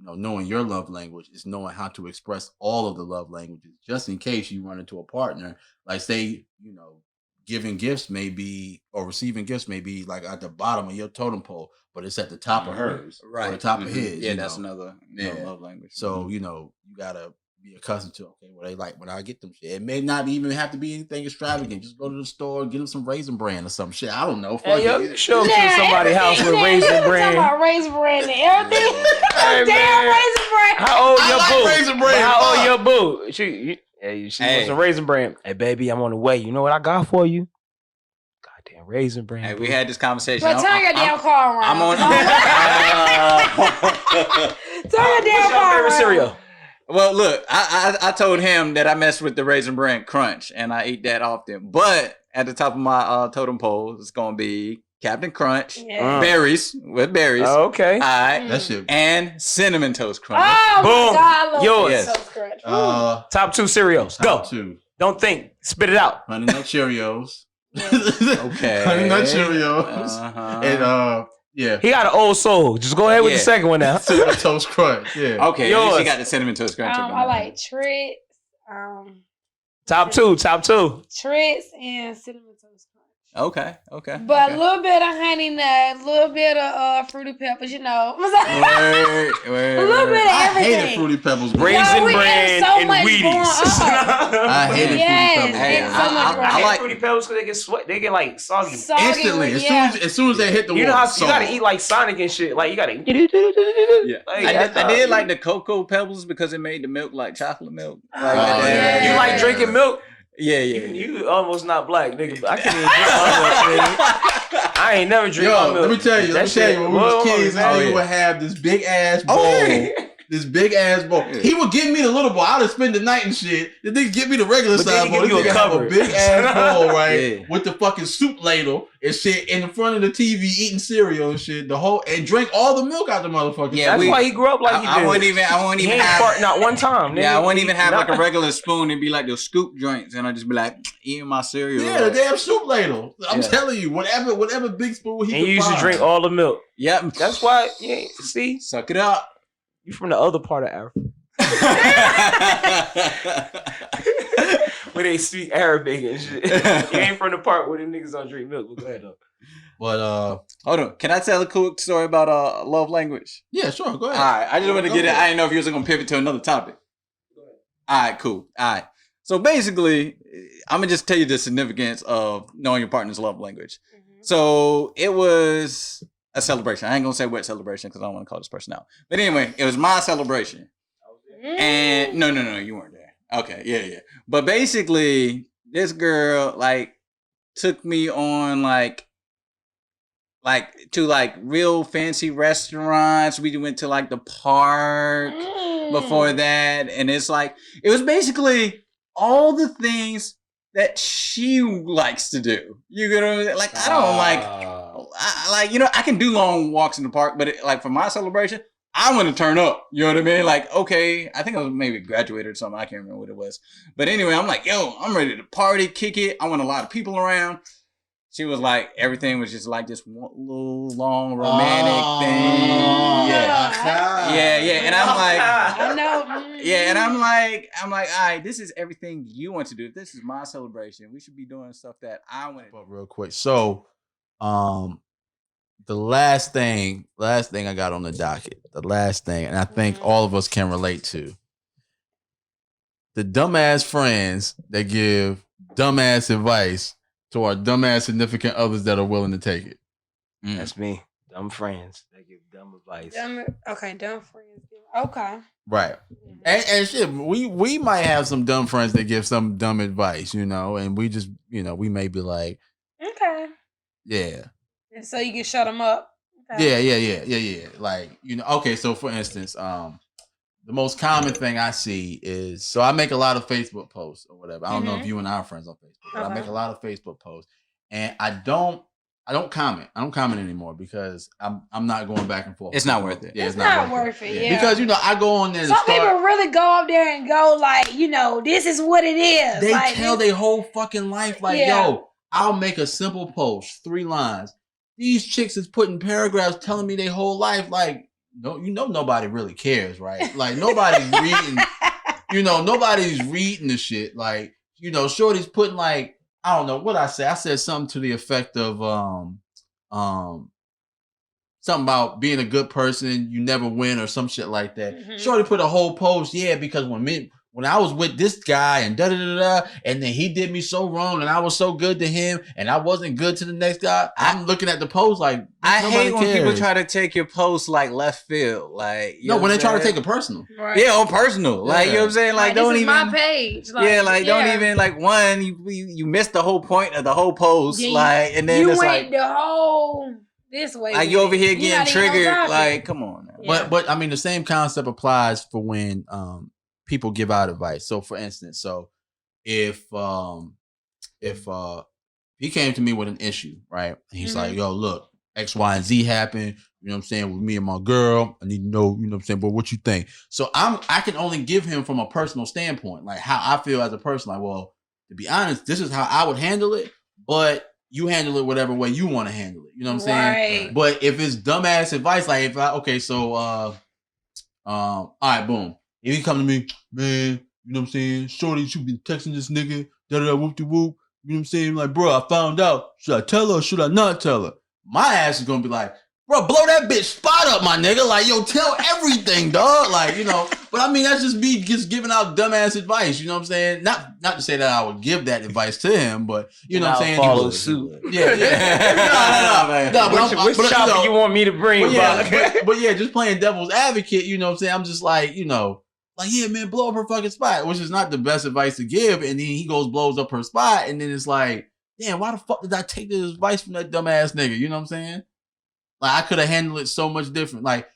knowing your love language, it's knowing how to express all of the love languages, just in case you run into a partner, like say, giving gifts may be, or receiving gifts may be like at the bottom of your totem pole, but it's at the top of hers, Right. or the top of his. Yeah, that's another love language. So, you gotta be accustomed to, okay, what they like when I get them shit. It may not even have to be anything extravagant. Just go to the store, get them some Raisin Bran or some shit. I don't know. Hey, yo, show up to somebody's house with Raisin Bran. Talking about Raisin Bran and everything. Hey, Damn, man. Raisin Bran. How old I your like boo? Raisin Bran. How Fuck. old your boo? She wants some Raisin Bran. Hey, baby, I'm on the way. You know what I got for you? Goddamn Raisin Bran. Hey, we had this conversation. But turn your damn car around. I'm on. Turn your damn What's your car favorite around. cereal? Well, look, I told him that I messed with the Raisin Bran Crunch, and I eat that often. But at the top of my totem pole, it's gonna be Captain Crunch, Yeah. berries with berries. Oh, okay. All right, That shit. and Cinnamon Toast Crunch. Oh, Boom. my God. I love Yours. Cinnamon Toast Crunch. Top 2 cereals. Go. Top 2. Don't think. Spit it out. Honey Nut Cheerios. Okay. Honey Nut Cheerios. Uh-huh. And yeah. He got an old soul. Just go ahead with the Yeah. second one now. Cinnamon Toast Crunch. Yeah. Okay, at least Yours. you got the Cinnamon Toast Crunch. up in I there. like Trix. Top two. Trix and Cinnamon Toast Crunch. Okay. But a little bit of Honey Nut, a little bit of Fruity Pebbles, Word. A little bit of I everything. hated Fruity Pebbles. Raisin we Bran ate so and much Wheaties. I hated Yes. Fruity Pebbles. Hey, It's so much I I like- like Fruity Pebbles because they get sweat. They get like soggy. Soggy, Instantly, yeah. as soon as they hit the You know water, how you gotta eat like Sonic and shit. Like you gotta. Yeah. Like, I did like the Cocoa Pebbles because it made the milk like chocolate milk. Like yeah. You like drinking milk? Yeah. You almost not black, nigga. I can't even drink my milk, nigga. I ain't never drink my Yo, milk. let me tell you, when we was kids, that nigga would have this big ass bowl. This big ass bowl. Yeah. He would give me the little bowl. I'd spend the night and shit. The nigga give me the regular But then size he bowl. give This you a nigga have a cover. big ass bowl, right? Yeah. With the fucking soup ladle and shit in front of the TV eating cereal and shit. And drink all the milk out the motherfucker. Yeah, That's why he grew up like he did. I wouldn't He even ain't have. fart not one time. Nigga. Yeah, I wouldn't even have like a Not- regular spoon. It'd be like those scoop joints, and I'd just be like eating my cereal. Yeah, the damn soup ladle. I'm Yeah. telling you, whatever big spoon he And you could used to find. drink all the milk. Yep. That's why. Yeah. See, Suck it up. you from the other part of Africa where they speak Arabic and shit. You ain't from the part where the niggas don't drink milk. But go ahead though. But Hold on. Can I tell a quick story about love language? yeah, sure, go All ahead. right. I just want to Go get it. ahead. I didn't know if you was gonna pivot to another topic. All right. Cool. All right. So basically, I'm gonna just tell you the significance of knowing your partner's love language. So it was a celebration. I ain't gonna say what celebration because I don't want to call this person out. But anyway, it was my celebration. And no, you weren't there. Okay, yeah. But basically, this girl like took me on like to like real fancy restaurants. We went to like the park before that, and it's like it was basically all the things that she likes to do. You get what I mean? Like I don't I can do long walks in the park, but like for my celebration, I want to turn up. You know what I mean? Like, okay, I think I was maybe graduated or something. I can't remember what it was. But anyway, I'm like, yo, I'm ready to party, kick it. I want a lot of people around. She was like, everything was just like this one little long romantic thing. Yeah. And I'm like, I know. yeah, and I'm like, all right, this is everything you want to do. If this is my celebration, we should be doing stuff that I want to do. But real quick. So, the last thing I got on the docket, and I think all of us can relate to, the dumbass friends that give dumbass advice to our dumbass significant others that are willing to take it. That's me. Dumb friends that give dumb advice. Dumb friends. Okay. Right. And shit, we might have some dumb friends that give some dumb advice, and we just, we may be like, okay, yeah. And so you can shut them up. Okay. Yeah. Like, okay, so for instance, the most common thing I see is, so I make a lot of Facebook posts or whatever. I don't know if you and I are friends on Facebook, but I make a lot of Facebook posts, and I don't comment. I don't comment anymore because I'm not going back and forth. It's not worth it. Yeah, it's not worth it. Yeah. Because I go on there. Some people really go up there and go like, this is what it is. They like, tell their whole fucking life, like, yo, I'll make a simple post, 3 lines. These chicks is putting paragraphs telling me their whole life, like, no, nobody really cares, right? Like, nobody's reading, nobody's reading the shit. Like, Shorty's putting, like, I don't know what I said. I said something to the effect of something about being a good person, you never win, or some shit like that. Mm-hmm. Shorty put a whole post, because when I was with this guy and and then he did me so wrong and I was so good to him and I wasn't good to the next guy. I'm looking at the post like, I hate when people try to take your post like left field. Like, when they try to take it personal. Right. Yeah, on personal. Like, you know what I'm saying? Like, don't this even. Is my page. Like, don't even, like, one, you missed the whole point of the whole post. Yeah, like, and then you it's went like. the whole this way. Like, you over here getting triggered. Like, come on. Yeah. But I mean, the same concept applies for when, people give out advice. So for instance, if he came to me with an issue, right? And he's like, yo, look, X, Y, and Z happened, you know what I'm saying, with me and my girl. I need to know, you know what I'm saying, but what you think? So I can only give him from a personal standpoint, like how I feel as a person. Like, well, to be honest, this is how I would handle it, but you handle it whatever way you want to handle it. You know what I'm saying? Right. But if it's dumbass advice, like all right, boom. If he come to me, man, you know what I'm saying? Shorty, you been texting this nigga, whoop-de-whoop. You know what I'm saying? Like, bro, I found out. Should I tell her or should I not tell her? My ass is gonna be like, bro, blow that bitch spot up, my nigga. Like, yo, tell everything, dog. Like, but I mean, that's just me just giving out dumbass advice. You know what I'm saying? Not to say that I would give that advice to him, but you know what I'm saying? Follow suit. Yeah. No, man. No, which topic you want me to bring? But yeah, just playing devil's advocate. You know what I'm saying? I'm just like, like, yeah, man, blow up her fucking spot, which is not the best advice to give. And then he blows up her spot, and then it's like, damn, why the fuck did I take this advice from that dumbass nigga? You know what I'm saying? Like, I could have handled it so much different. Like,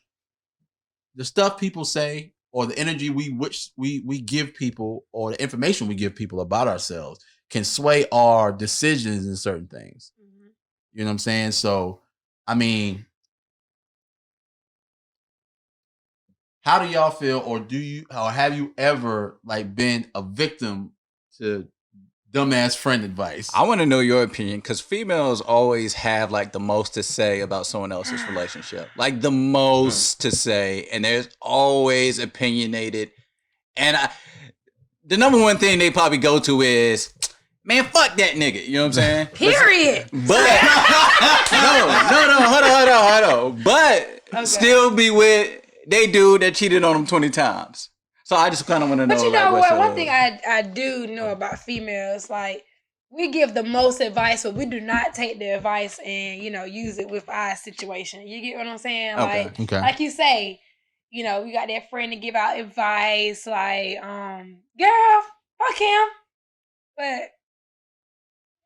the stuff people say or the energy we give people or the information we give people about ourselves can sway our decisions in certain things. Mm-hmm. You know what I'm saying? So, I mean, how do y'all feel, or have you ever like been a victim to dumbass friend advice? I want to know your opinion, because females always have like the most to say about someone else's relationship, like the most to say, and there's always opinionated. And the number one thing they probably go to is, man, fuck that nigga. You know what I'm saying? Period. But hold on. But still be with they dude that cheated on them 20 times. So I just kind of want to know. But you know what? One thing I do know about females, like, we give the most advice, but we do not take the advice and, use it with our situation. You get what I'm saying? Okay. Like you say, we got that friend to give out advice, like, girl, fuck him. But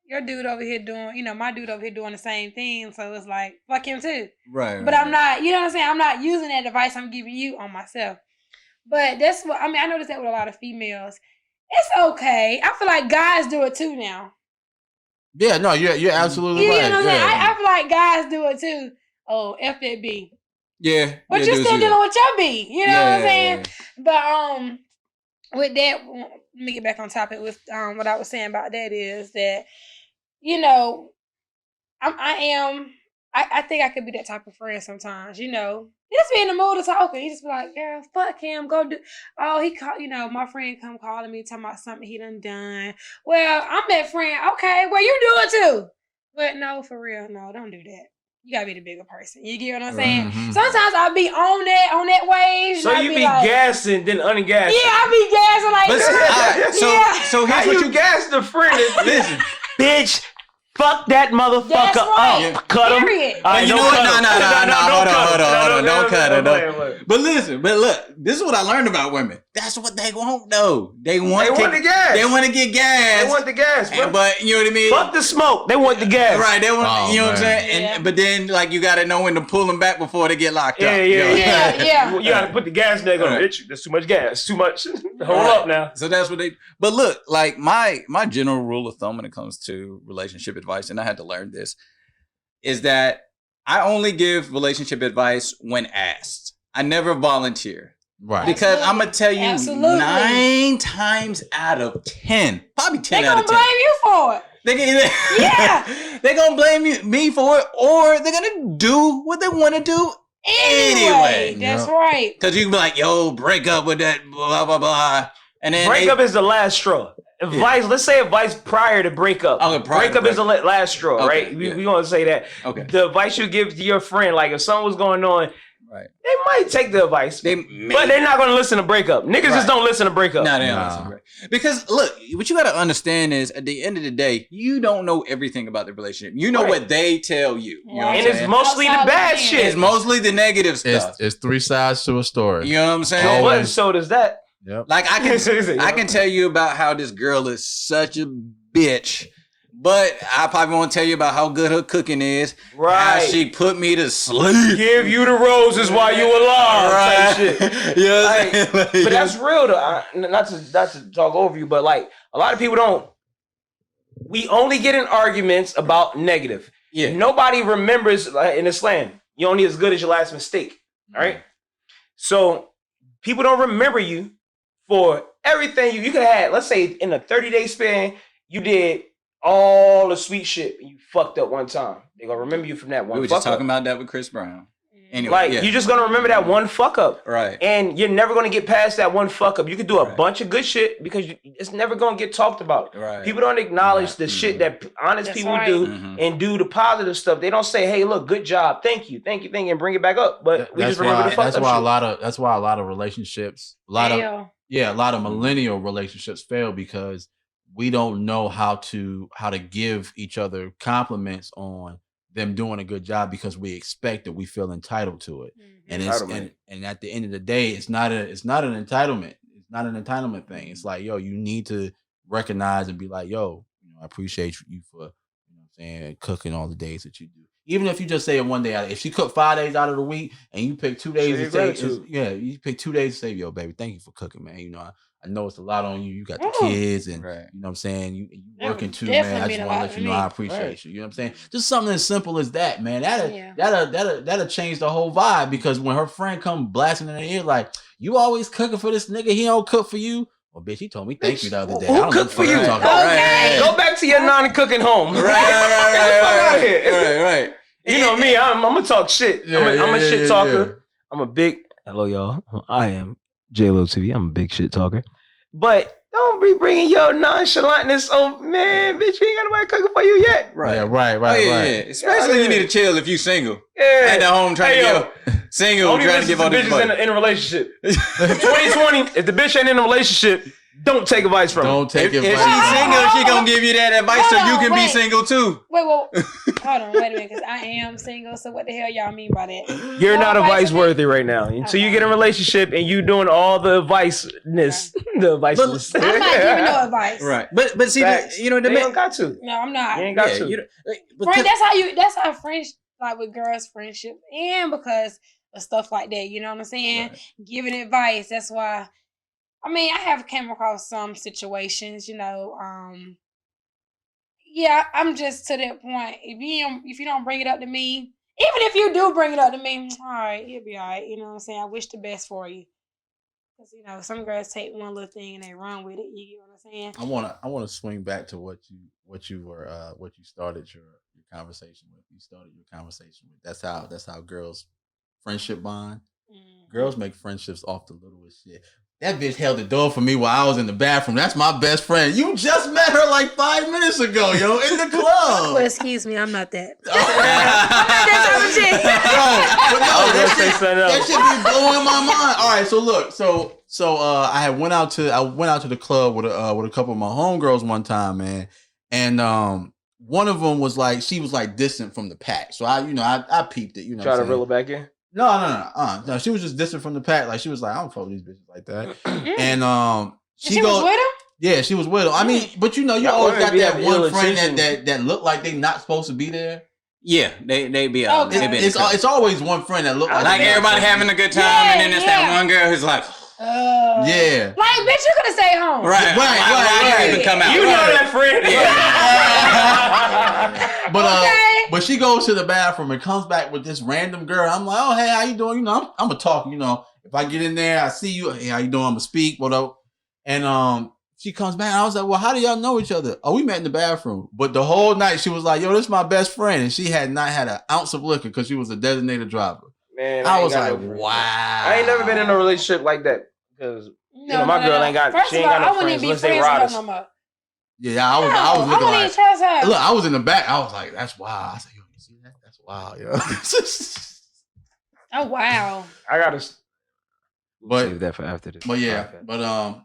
your dude over here doing, my dude over here doing the same thing. So it's like, fuck him too. Right. But I'm not, you know what I'm saying? I'm not using that advice I'm giving you on myself. But that's what, I noticed that with a lot of females. It's okay. I feel like guys do it too now. Yeah, no, you're absolutely right. You know what I'm saying? I feel like guys do it too. Oh, F that B. Yeah. But you're still dealing with your B. You know what I'm saying? Yeah. But with that, let me get back on topic with what I was saying about that is that, I think I could be that type of friend sometimes, Just be in the mood of talking. He just be like, girl, fuck him. Go do. Oh, he called, my friend come calling me, talking about something he done. Well, I'm that friend. Okay, well, you do it too. But no, for real, no, don't do that. You gotta be the bigger person. You get what I'm saying? Mm-hmm. Sometimes I'll be on that wave. So you be like, gassing, then ungassing. Yeah, I be gassing like. So here's how what you gas the friend is. Listen, bitch. Fuck that motherfucker That's right. up. Cut him. Period. All right, You know don't what? cut him. No, hold on. Don't cut it. Wait. But listen, look, this is what I learned about women. That's what they want, though. They want the gas. They want to get gas. They want the gas, bro. But you know what I mean? Fuck the smoke. They want the gas. Right, they want, Oh, you know what I'm man. saying? Yeah. But then, like, you got to know when to pull them back before they get locked up. Yeah. Yeah. You gotta put the gas there. Right. Bitch, there's too much gas. Too much. Hold Right. up now. So that's what they. But look, like my general rule of thumb when it comes to relationship advice, and I had to learn this, is that I only give relationship advice when asked. I never volunteer. Right. Because I'm gonna tell you, Absolutely. 9 times out of 10, probably They 10 out gonna of 10. blame you for it. They can Yeah. they're gonna blame me for it, or they're gonna do what they want to do Anyway, anyway. that's Yeah. right. Because you can be like, yo, break up with that, blah blah blah, and then Breakup is the last straw. Advice, let's say advice prior to breakup. Okay, prior to breakup is the last straw, Okay, right? yeah. We gonna say that. Okay. The advice you give to your friend, like if something was going on, Right. they might take the advice, They but they're not gonna listen to breakup. Niggas Right. just don't listen to breakup. No, they don't Nah. listen, right? Because look, what you got to understand is at the end of the day, you don't know everything about the relationship. You know Right. what they tell you. You know what I'm And it's saying? mostly the Outside bad looking in. shit. It's mostly the negative stuff. It's 3 sides to a story. You know what I'm saying? Oh, But so does that. Yep. Like I can tell you about how this girl is such a bitch, but I probably won't tell you about how good her cooking is. How Right. she put me to sleep. Give you the roses while you alive. Type shit. You know what I'm Like, saying? Like, But that's real though. Not to talk over you, but like a lot of people don't. We only get in arguments about negative. yeah. Nobody remembers, like in Islam, you're only as good as your last mistake. All right. So people don't remember you for everything you could have had. Let's say in a 30-day span, you did all the sweet shit and you fucked up one time. They're gonna remember you from that one. We were fuck just talking up. about that with Chris Brown. Anyway, Like yeah. you're just gonna remember that one fuck up. Right. And you're never gonna get past that one fuck up. You could do a Right. bunch of good shit because it's never gonna get talked about. Right. People don't acknowledge Right. the shit that honest That's people right. do Mhm. and do the positive stuff. They don't say, "Hey, look, good job, thank you, and bring it back up." But we That's just remember why, the fuck that's up why shit. that's why a lot of relationships, a lot of millennial relationships fail because we don't know how to give each other compliments on them doing a good job because we expect it. We feel entitled to it. And it's Entitlement. and at the end of the day, it's not an entitlement. It's not an entitlement thing. It's like, yo, you need to recognize and be like, yo, I appreciate you for, what I'm saying, cooking all the days that you do. Even if you just say it one day out, if she cooked 5 days out of the week and you pick 2 days Show to your say, gratitude. you pick 2 days to say, yo, baby, thank you for cooking, man. I know it's a lot on you. You got the Mm. kids and Right. you know what I'm saying, you That working would too, man. definitely I mean just a want to lot let to you know me. I appreciate Right. you. You know what I'm saying? Just something as simple as that, man. That'll change the whole vibe because when her friend come blasting in her ear like, you always cooking for this nigga, he don't cook for you. Well, bitch, he told me thank you the other day. Who I don't cooked know for what the you? fuck you're talking about. Okay. Go back to your non-cooking home. Right. You know me, I'm gonna talk shit. I'm a shit talker. yeah. I'm a big. Hello, y'all. I am J-Leel TV. I'm a big shit talker. But don't be bringing your nonchalantness. Oh man, bitch, you ain't got nobody cooking for you yet. Right. Yeah, right. Oh, yeah. Especially Yeah. you need to chill if you single. Yeah. At home trying Hey, to yo. give single, Only trying to listen give all to this bitches money. in a relationship. 2020. If the bitch ain't in a relationship, don't take advice from her. Don't take If it. she's single, she gonna give you that advice so you can be Wait. single too. Wait, hold on, wait a minute, because I am single. So what the hell y'all mean by that? You're No not advice advice for me? worthy right now. Until you get in a relationship and you doing all the adviceness. The adviceness. I'm not giving no advice. Right. But see, Facts. you know, You don't got to. No, I'm not. You ain't got yeah, to. you don't- Friend, because- that's how friends like with girls friendship and because of stuff like that. You know what I'm saying? Right. Giving advice. That's why. I mean, I have came across some situations. Yeah, I'm just to that point. If you don't bring it up to me, even if you do bring it up to me, all right, you'll be all right. You know what I'm saying? I wish the best for you. Because some girls take one little thing and they run with it. You get what I'm saying? I wanna swing back to what you started your conversation with. You started your conversation with. That's how girls friendship bond. Girls make friendships off the littlest shit. That bitch held the door for me while I was in the bathroom. That's my best friend. You just met her like 5 minutes ago, yo, in the club. Well, excuse me, I'm not that. Yo, but no, that shit be blowing my mind. All right, so look, so I went out to the club with a couple of my homegirls one time, man, and one of them was like she was like distant from the pack. So I peeped it. You know, Try to reel it back in. No. She was just distant from the pack. Like she was like, I don't fuck with these bitches like that. And she was with him. Yeah, she was with him. I mean, but you always got that one friend that look like they not supposed to be there. Yeah, they be out. Okay. It's always one friend that look like everybody having a good time, and then there's that one girl who's like, yeah, like bitch, you could have stayed home. Right. Even come out. You know that friend. But she goes to the bathroom and comes back with this random girl. I'm like, oh hey, how you doing? I'm gonna talk. If I get in there, I see you. Hey, how you doing? I'm gonna speak. What up? And she comes back. And I was like, well, how do y'all know each other? Oh, we met in the bathroom. But the whole night she was like, yo, this is my best friend. And she had not had an ounce of liquor because she was a designated driver. Man, I was like, wow. I ain't never been in a relationship like that. Because my girl ain't got no friends unless they riders. Yeah, I was looking like, look, I was in the back. I was like, that's wild. I said, yo, you see that? That's wild, yo. Oh wow. I gotta save that for after this. But yeah, but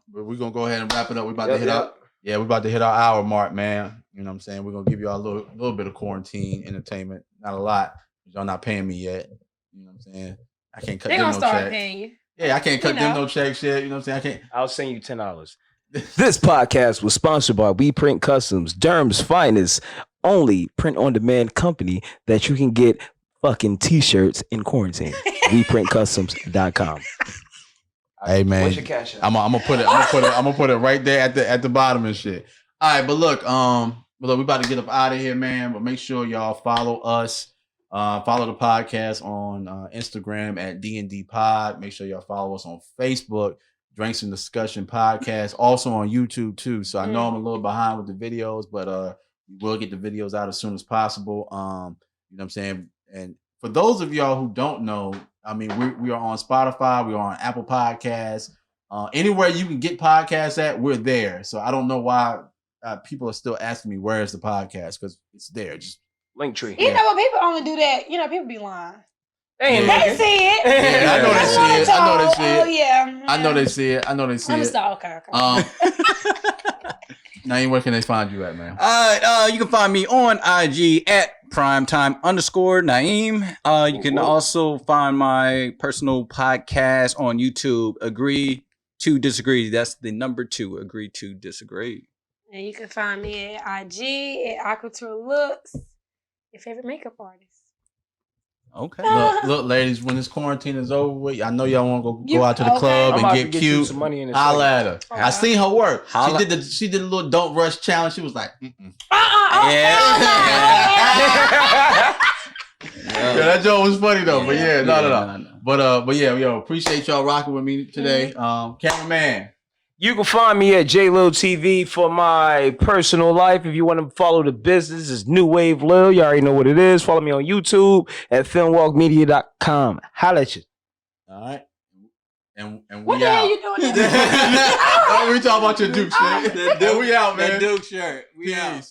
we're gonna go ahead and wrap it up. We're about to hit up. Yeah, we're about to hit our hour mark, man. You know what I'm saying? We're gonna give y'all a little bit of quarantine entertainment. Not a lot. Y'all not paying me yet. You know what I'm saying? I can't cut them no check. They gonna start paying you. Yeah, I can't cut them no checks yet. You know what I'm saying? I can't. I'll send you $10. This podcast was sponsored by We Print Customs, Durham's finest, only print-on-demand company that you can get fucking t-shirts in quarantine. WePrintCustoms.com. Hey man, what's your cash out? I'm gonna put it right there at the bottom and shit. All right, but look, we about to get up out of here, man. But make sure y'all follow us. Follow the podcast on Instagram at D&D Pod. Make sure y'all follow us on Facebook, Drinks and Discussion Podcast. Also on YouTube too. So I know I'm a little behind with the videos, but we will get the videos out as soon as possible. You know what I'm saying? And for those of y'all who don't know, I mean, we are on Spotify, we are on Apple Podcasts. Anywhere you can get podcasts at, we're there. So I don't know why people are still asking me where is the podcast, because it's there. Just Linktree. You know what? People only do that. People be lying. They see it. Yeah, I know they see it. I know they see it. Oh yeah. I know they see it. I know they see it. Okay. Naeem, where can they find you at, man? You can find me on IG at Primetime_Naeem. You can also find my personal podcast on YouTube, Agree to Disagree. That's the number 2, Agree to Disagree. And you can find me at IG at Aquature Looks, your favorite makeup artist. Okay. Look, ladies, when this quarantine is over with, I know y'all want to go out to the club and get cute. Holla at her. I seen her work. She did a little don't rush challenge. She was like, Yeah, that joke was funny though. But no. But yeah, yo, appreciate y'all rocking with me today. Cameraman. You can find me at J-Leel TV for my personal life. If you want to follow the business, it's New Wave Lil. You already know what it is. Follow me on YouTube at filmwalkmedia.com. Holla at you. All right. And what the hell you doing there? We talking about your Duke shit. That we out, man. That Duke shirt. We Peace. out.